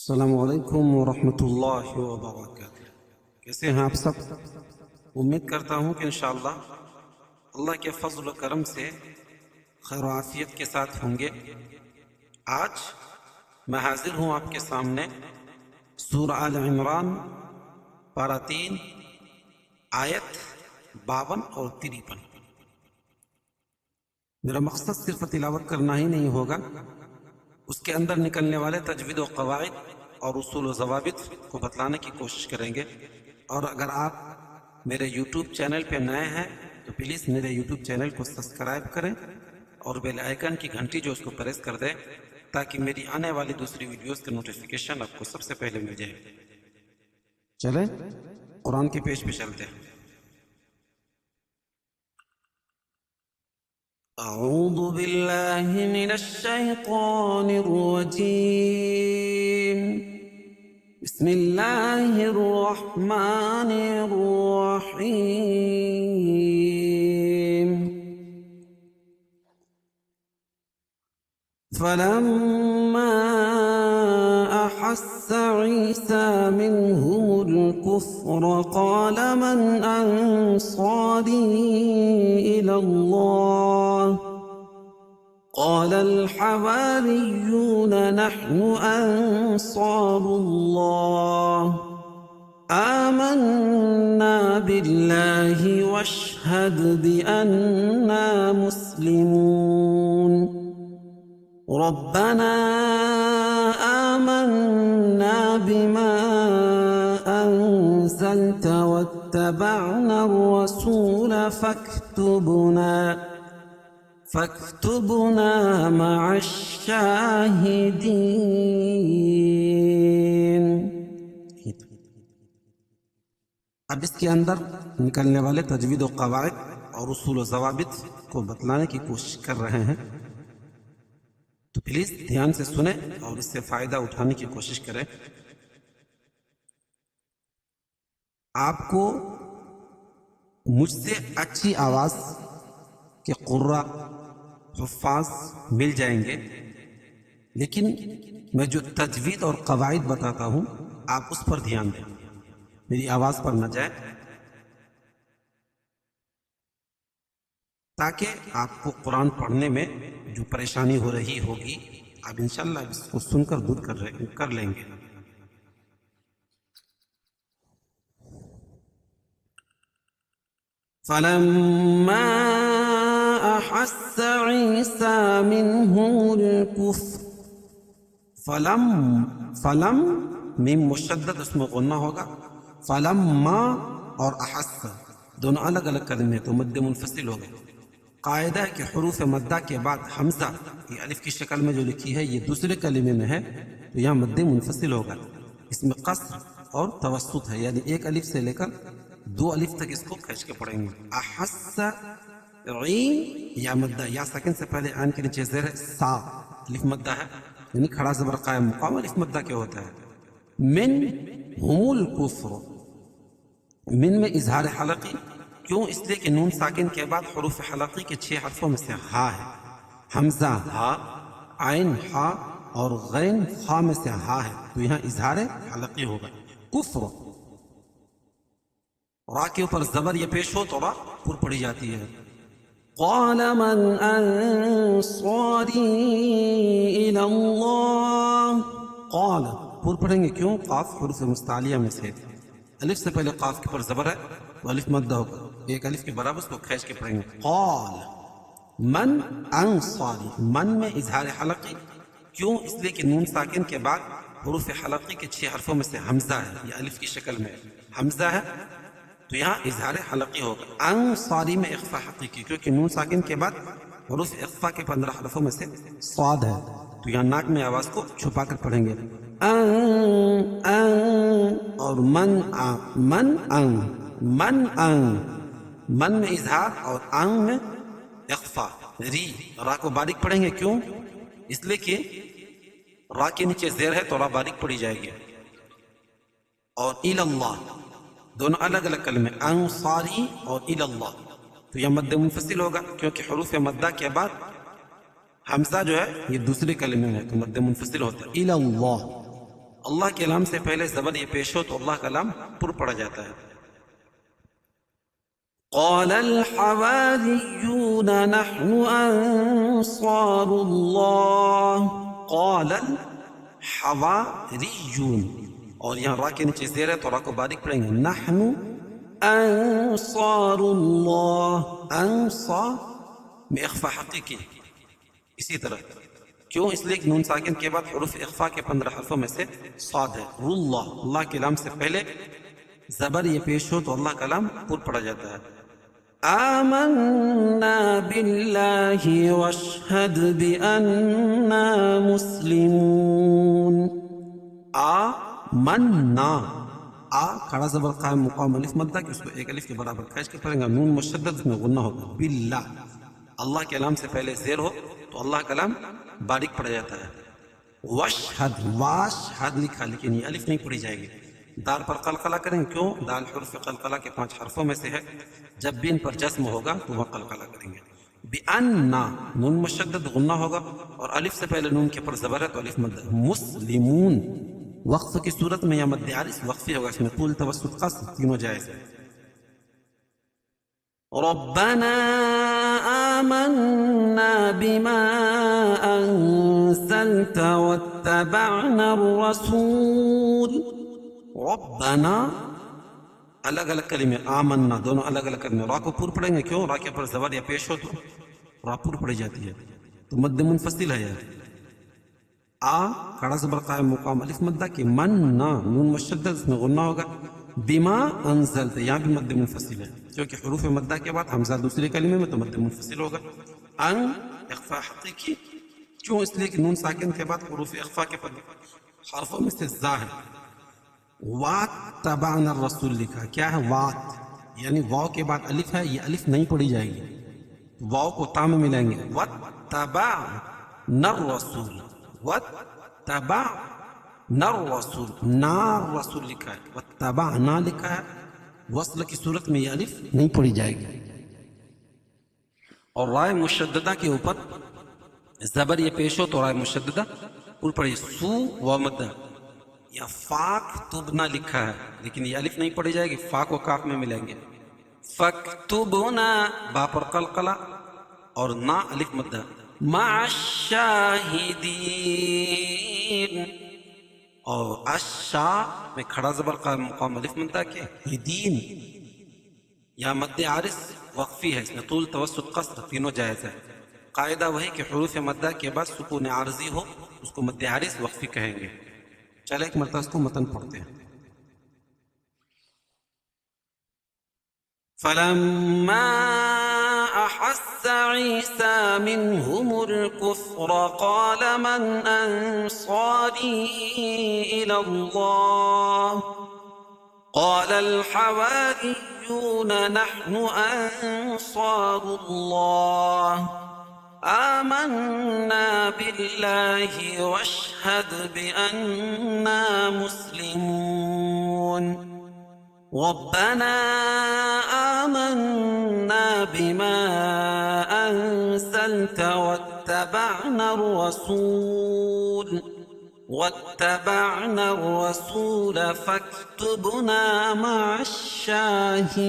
السلام علیکم ورحمۃ اللہ وبرکاتہ۔ کیسے ہیں آپ سب؟ امید کرتا ہوں کہ انشاءاللہ اللہ کے فضل و کرم سے خیر و عافیت کے ساتھ ہوں گے۔ آج میں حاضر ہوں آپ کے سامنے سورہ آل عمران پارہ 3 آیت 52 اور 53۔ میرا مقصد صرف تلاوت کرنا ہی نہیں ہوگا، اس کے اندر نکلنے والے تجوید و قواعد اور اصول و ضوابط کو بتلانے کی کوشش کریں گے۔ اور اگر آپ میرے یوٹیوب چینل پہ نئے ہیں تو پلیز میرے یوٹیوب چینل کو سبسکرائب کریں اور بیل آئیکن کی گھنٹی جو اس کو پریس کر دیں تاکہ میری آنے والی دوسری ویڈیوز کے نوٹیفیکیشن آپ کو سب سے پہلے مل جائے۔ چلیں قرآن کے پیج پہ چلتے ہیں۔ اعوذ باللہ من الشیطان الرجیم، بسم اللہ الرحمن الرحیم۔ فلما أحس عيسى منهم الكفر قال من أنصاري إلى الله؟ قال الحواريون نحن أنصار الله آمنا بالله واشهد بأننا مسلمون ربنا آمنا بما أنزلت واتبعنا الرسول فاكتبنا مع الشاهدين۔ اب اس کے اندر نکلنے والے تجوید و قواعد اور اصول و ضوابط کو بتلانے کی کوشش کر رہے ہیں، تو پلیز دھیان سے سنیں اور اس سے فائدہ اٹھانے کی کوشش کریں۔ آپ کو مجھ سے اچھی آواز کے قراء حفاظ مل جائیں گے، لیکن میں جو تجوید اور قواعد بتاتا ہوں آپ اس پر دھیان دیں، میری آواز پر نہ جائے، تاکہ آپ کو قرآن پڑھنے میں جو پریشانی ہو رہی ہوگی آپ انشاءاللہ اس کو سن کر دور کر لیں گے۔ فَلَمَّا أَحَسَّ عِيسَى مِنْهُمُ الْكُفْرَ، فلم میم مشدد اس میں غنہ ہوگا، فلما اور احس دونوں الگ الگ کلمے تو مد منفصل ہو گئے۔ قاعدہ ہے کہ حروف مدہ کے بعد حمزہ یہ الف کی شکل میں جو لکھی ہے یہ دوسرے کلمے میں ہے تو یہاں مد منفصل ہوگا۔ اس میں قصر اور توسط ہے، یعنی ایک الف سے لے کر 2 الف تک اس کو کھینچ کے پڑھیں گے۔ احس عین یا مدہ، یا ساکن سے پہلے عین کے نیچے زیر سا الف مدہ ہے، یعنی کھڑا زبر قائم مقام الف مدہ کیا ہوتا ہے۔ من ہم الکفر، من میں اظہار حلقی، کیوں؟ اس لیے کہ نون ساکن کے بعد حروف حلقی کے 6 حرفوں میں سے ہا ہے، حمزہ ہا، عین ہا اور غین خا میں سے ہا ہے، تو یہاں اظہار حلقی ہوگا۔ کفر را کے اوپر زبر یہ پیش ہو تو را پر پڑی جاتی ہے۔ قال من انصاری الی اللہ، قال پر پڑھیں گے، کیوں؟ قاف حروف مستعلیہ میں سے، الف سے پہلے قاف کے پر زبر ہے تو الف مدہ ہوگا، ایک الف کے برابر اس کو کھینچ کے پڑھیں گے۔ قال من انصاری، من میں اظہار حلقی، کیوں؟ اس لیے کہ نون ساکن کے بعد حروف حلقی کے 6 حرفوں میں سے حمزہ ہے، یہ الف کی شکل میں حمزہ ہے تو یہاں اظہار حلقی ہوگا۔ انصاری میں اخفا حقیقی، کیونکہ نون ساکن کے بعد حروف اخفا کے 15 حرفوں میں سے صاد ہے تو یہاں ناک میں آواز کو چھپا کر پڑھیں گے۔ اور من میں اظہار اور ان میں اخفا، ری را کو باریک پڑھیں گے، کیوں؟ اس لیے کہ را کے نیچے زیر ہے تو را باریک پڑھی جائے گی۔ اور الی اللہ دونوں الگ الگ کلمے، انصاری اور الی اللہ، تو یہ مد منفصل ہوگا کیونکہ حروف مدہ کے بعد حمزہ جو ہے یہ دوسرے کلمے میں تو مد منفصل ہوتا ہے۔ الی اللہ اللہ کے لام سے پہلے زبر یہ پیش ہو تو اللہ کا لام پر پڑا جاتا ہے. قال الحواریون نحن انصار اللہ. قال الحواریون، اور یہاں را کے نیچے زیر ہے تو را کو باریک پڑھیں گے. نحن انصار اللہ، انصار میں اخفا حقیقی. اسی طرح کیوں؟ اس لیے کہ نون ساکن کے بعد حروف اخفا کے 15 حرفوں میں سے صاد ہے. اللہ، اللہ کے لام سے پہلے زبر یہ پیش ہو تو اللہ کا لام پر پڑا جاتا ہے. آمنا باللہ واشہد بأننا مسلمون. آمنا، کھڑا زبر قائم مقام الف مدہ کہ اس کو ایک الف کے برابر کھینچ کے پڑھیں گا. نون مشدد اس میں غنہ ہوگا. باللہ، اللہ کے لام سے پہلے زیر ہو تو اللہ کا لام باریک پڑا جاتا ہے. واشہد، واشہد لکھا لیکن یہ الف نہیں پڑھی جائے گی. دال پر قلقلہ کریں. کیوں؟ دال حرف قلقلہ کے 5 حرفوں میں سے ہے. جب بھی ان پر جسم ہوگا تو وہ قلقلہ کریں گے. بِأَنَّا، نون مشدد غنہ ہوگا اور الف سے پہلے نون کے پر زبر ہے تو الف مد. مسلمون، وقف کی صورت میں یا مد عارض وقفی ہوگا، اس میں طول توسط قصر تینوں جائز ہے. ربنا آمنا بما انزلت واتبعنا الرسول. ربنا الگ الگ کلمے، آمنا دونوں الگ الگ کلمے. را کو پور پڑھیں گے. کیوں؟ را کے پر زبر یا پیش ہو تو را پور پڑھی جاتی ہے تو مد منفصل ہے. کھڑا زبر قائم مقام الف مدہ کہ من، نا نون مشدد اس میں غنہ ہوگا. بما انزلت، یہاں بھی مد منفصل ہے کیونکہ حروف مدہ کے بعد حمزہ دوسرے کلمے میں تو مد منفصل ہوگا. ان اخفا حقیقی. کیوں؟ اس لیے کہ نون ساکن کے بعد حروف اخفا کے حرفوں میں سے زا ہے. وات تبعنا الرسول لکھا. کیا ہے؟ وات، یعنی واو کے بعد الف ہے، یہ الف نہیں پڑھی جائے گی. واو کو تا میں ملائیں گے. واتبعنا الرسول، واتبعنا الرسول، نار رسول لکھا ہے، واتبعنا لکھا ہے. وصل کی صورت میں یہ الف نہیں پڑھی جائے گی. اور رائے مشددہ کے اوپر زبر یہ پیش ہو تو رائے مشددہ پر پڑھی. سو و مدہ یا فاک تبنا لکھا ہے لیکن یہ الف نہیں پڑھی جائے گی. فا کو کاف میں ملیں گے. فاکتبنا، با پر قلقلہ اور نا الف مدہ. مع الشاہدین، اور الشا میں کھڑا زبر قائم مقام الف مدہ کے. دین یا مد عارض وقفی ہے، اس میں طول توسط قصر تینوں جائز ہے. قاعدہ وہی کہ حروف مدہ کے بعد سکون عارضی ہو اس کو مد عارض وقفی کہیں گے. چلے ایک مرتبہ اس کو متن پڑھتے ہیں. فلما أحس عيسى منهم الكفر قال من أنصاري إلى الله قال الحواريون نحن أنصار الله آمنا بالله واشهد بأننا مسلمون. ربنا آمنا بما أنزلت واتبعنا الرسول فاكتبنا مع الشاهدين.